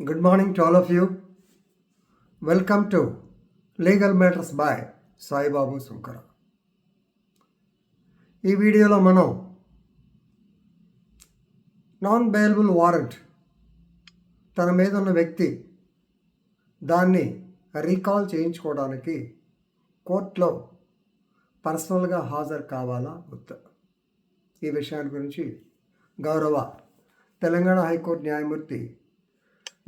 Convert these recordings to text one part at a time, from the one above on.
Good morning to all of you. Welcome to Legal Matters by Sai Babu Sunkara. ఈ వీడియోలో మనం non bailable warrant తన మీద ఉన్న వ్యక్తి దాన్ని రీకాల్ చేయించుకోవడానికి కోర్టులో పర్సనల్గా హాజరు కావాలా వద్దా ఈ విషయాన్ని గురించి గౌరవ తెలంగాణ హైకోర్టు న్యాయమూర్తి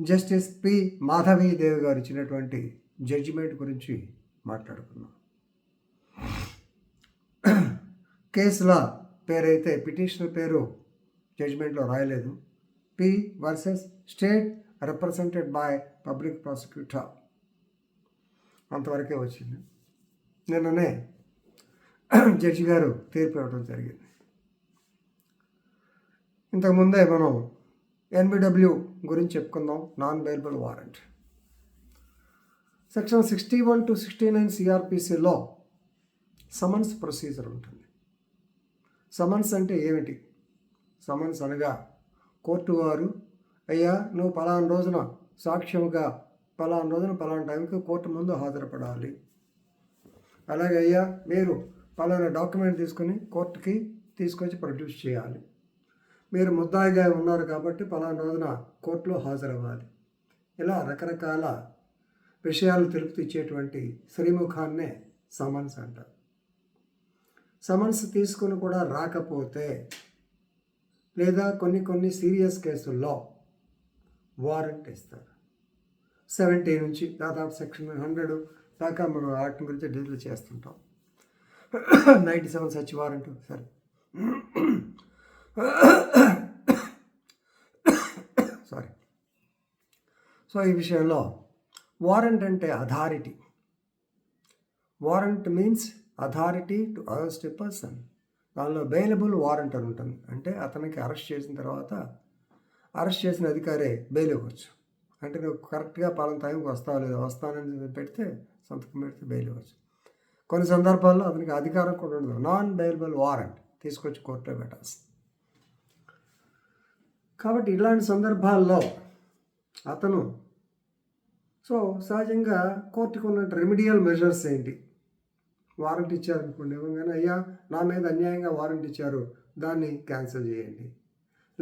జస్టిస్ పి మాధవీదేవి గారు ఇచ్చినటువంటి జడ్జిమెంట్ గురించి మాట్లాడుకున్నాం. కేసుల పేరైతే పిటిషనర్ పేరు జడ్జిమెంట్లో రాయలేదు. P versus state represented by public prosecutor అంతవరకే వచ్చింది. నిన్ననే జడ్జి గారు తీర్పు ఇవ్వడం జరిగింది. ఇంతకుముందే మనం ఎన్బిడబ్ల్యూ గురించి చెప్పుకుందాం. Non bailable warrant section 61 to 69 సిఆర్పిసిలో సమన్స్ ప్రొసీజర్ ఉంటుంది. సమన్స్ అంటే ఏమిటి? సమన్స్ అనగా కోర్టు వారు అయ్యా నువ్వు పలానా రోజున సాక్ష్యంగా పలానా రోజున పలానా టైంకి కోర్టు ముందు హాజరుపడాలి, అలాగే అయ్యా మీరు పలానా డాక్యుమెంట్ తీసుకొని కోర్టుకి తీసుకొచ్చి ప్రొడ్యూస్ చేయాలి, మీరు ముద్దాయిగా ఉన్నారు కాబట్టి పలానా రోజున కోర్టులో హాజరవ్వాలి, ఇలా రకరకాల విషయాలు తెలుపుతూ ఇచ్చేటువంటి శ్రీముఖాన్నే సమన్స్ అంటారు. సమన్స్ తీసుకుని కూడా రాకపోతే లేదా కొన్ని సీరియస్ కేసుల్లో వారెంట్ ఇస్తారు. 70 నుంచి దాదాపు సెక్షన్ 100 దాకా మనం వాటి గురించి డీల్ చేస్తుంటాం. 97 సచ్ వారెంట్ సరే సారీ. సో ఈ విషయంలో వారెంట్ అంటే authority. Warrant means authority to arrest a person. దానిలో బెయిలబుల్ వారెంట్ అని ఉంటుంది. అంటే అతనికి అరెస్ట్ చేసిన తర్వాత అరెస్ట్ చేసిన అధికారే బెయిల్ ఇవ్వచ్చు. అంటే నువ్వు కరెక్ట్గా పలానా టైంకి వస్తావు లేదా వస్తానని పెడితే సంతకం పెడితే బెయిల్ ఇవ్వచ్చు. కొన్ని సందర్భాల్లో అతనికి అధికారం కూడా ఉండదు. నాన్ బెయిలబుల్ వారెంట్ తీసుకొచ్చి కోర్టులో పెట్టాల్సి. కాబట్టి ఇలాంటి సందర్భాల్లో అతను సహజంగా కోర్టుకు ఉన్న రెమిడియల్ మెజర్స్ ఏంటి? వారెంట్ ఇచ్చారనుకోండి, ఏమన్నా అయ్యా నా మీద అన్యాయంగా వారెంట్ ఇచ్చారు, దాన్ని క్యాన్సిల్ చేయండి,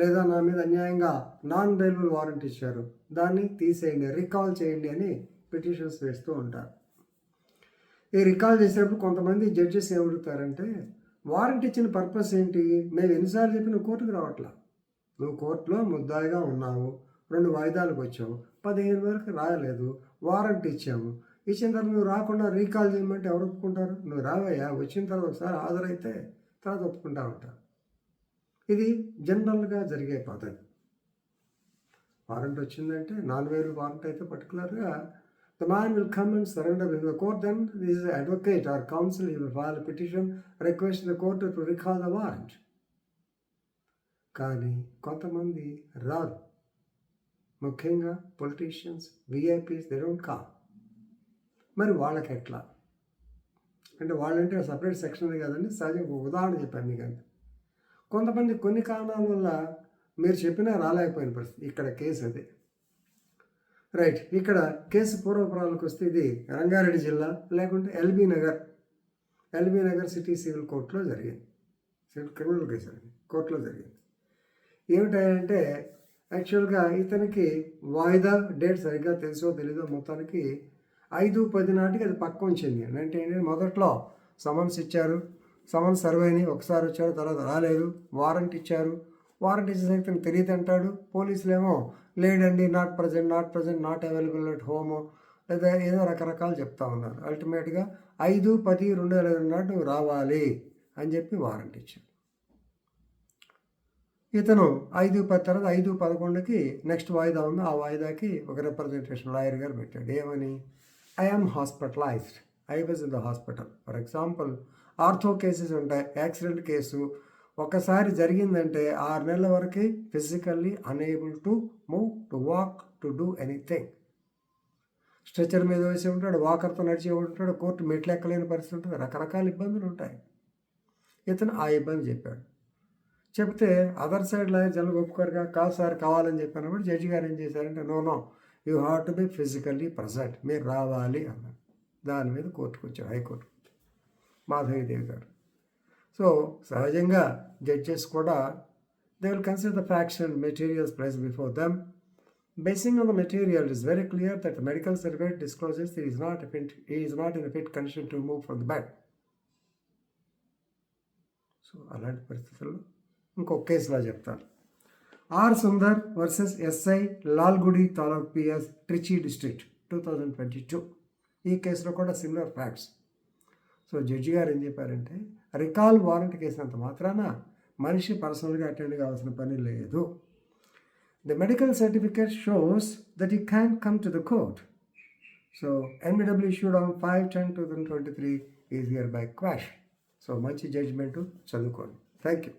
లేదా నా మీద అన్యాయంగా నాన్ బెయిలబుల్ వారెంట్ ఇచ్చారు, దాన్ని తీసేయండి, రికాల్ చేయండి అని పిటిషన్స్ వేస్తూ ఉంటారు. ఈ రికాల్ చేసేటప్పుడు కొంతమంది జడ్జెస్ ఏమడుగుతారంటే వారెంట్ ఇచ్చిన పర్పస్ ఏంటి? మేము ఎన్నిసార్లు చెప్పి నువ్వు కోర్టుకు రావట్లా, నువ్వు కోర్టులో ముద్దాయిగా ఉన్నావు, 2 వాయిదాలకు వచ్చావు, 15 వరకు రాయలేదు, వారెంట్ ఇచ్చాము, ఇచ్చిన తర్వాత నువ్వు రాకుండా రీకాల్ చేయమంటే ఎవరు ఒప్పుకుంటారు? నువ్వు రావయ్యా, వచ్చిన తర్వాత ఒకసారి హాజరైతే తర్వాత ఒప్పుకుంటా ఉంటారు. ఇది జనరల్గా జరిగే పద్ధతి. వారెంట్ వచ్చిందంటే 4000 వారెంట్ అయితే పర్టికులర్గా the man will come and surrender in the court. Then this is advocate or counsel, he will file a petition requesting the court to recall the warrant. కానీ కొంతమంది రారు, ముఖ్యంగా politicians, VIPs, they don't come. మరి వాళ్ళకి ఎట్లా అంటే వాళ్ళంటే separate section కదండి. సహజంగా ఒక ఉదాహరణ చెప్పాను మీకు. అంతే కొంతమంది కొన్ని కారణాల వల్ల మీరు చెప్పినా రాలేకపోయిన పరిస్థితి. ఇక్కడ కేసు అదే రైట్. ఇక్కడ కేసు పూర్వపురాలకు వస్తే ఇది రంగారెడ్డి జిల్లా లేకుంటే ఎల్బీ నగర్ సిటీ సివిల్ కోర్టులో జరిగింది. క్రిమినల్ కేసు అండి, కోర్టులో జరిగింది. ఏమిటంటే యాక్చువల్గా ఇతనికి వాయిదా డేట్ సరిగ్గా తెలుసో తెలీదో మొత్తానికి 5-10 నాటికి అది పక్క ఉంచింది. అంటే ఏంటంటే మొదట్లో సమన్స్ ఇచ్చారు, సమన్స్ సర్వ్ అయినాయి, ఒకసారి వచ్చారు, తర్వాత రాలేదు, వారెంట్ ఇచ్చారు, వారెంట్ ఇచ్చేసరికి తనకు తెలియదు అంటాడు. పోలీసులు ఏమో లేడండి, not present, not available at home, లేదా ఏదో రకరకాలు చెప్తా ఉన్నారు. అల్టిమేట్గా 5-10-2025 నాటి నువ్వు రావాలి అని చెప్పి వారెంట్ ఇచ్చాడు. ఇతను 5-10 తర్వాత 5-11కి నెక్స్ట్ వాయిదా ఉంది. ఆ వాయిదాకి ఒక రిప్రజెంటేషన్ లాయర్ గారు పెట్టాడు. ఏమని? I am hospitalized, I was in the hospital. For example ortho cases ఉంటాయి. యాక్సిడెంట్ కేసు ఒకసారి జరిగిందంటే 6 నెలల వరకు physically unable to move, to walk, to do anything. Stretcher మీద వేసి ఉంటాడు, వాకర్తో నడిచి ఉంటాడు, కోర్టు మెట్లు ఎక్కలేని పరిస్థితి ఉంటుంది, రకరకాల ఇబ్బందులు ఉంటాయి. ఇతను ఆ ఇబ్బంది చెప్పాడు. చెప్తే అదర్ సైడ్ లాయర్ జనరల్ ఒప్పుకోరుగా, కాదు సార్ కావాలని చెప్పినప్పుడు జడ్జి గారు ఏం చేశారంటే no you have to be physically present, మీరు రావాలి అన్నారు. దాని మీద కోర్టుకు వచ్చారు, హైకోర్టు మాధవీదేవి గారు. సో సహజంగా జడ్జెస్ కూడా they will consider the facts and materials placed before them. Basing on the material, it is very clear that the medical certificate discloses that he is not in a fit condition to move from the bed. So అలాంటి పరిస్థితుల్లో ఇంకొక కేసులా చెప్తాను. R Sundar versus SI Lalgudi Taluk PS Trichy district 2022. ఈ కేసులో కూడా similar facts. So judge గారు ఏం చెప్పారంటే రికాల్ వారెంట్ కేసినంత మాత్రాన మనిషి పర్సనల్గా అటెండ్ కావాల్సిన పని లేదు. The medical certificate shows that he can't come to the court. So NBW issued on 5/10/2023 is hereby quashed. So మంచి జడ్జిమెంట్ చదువుకోండి. Thank you.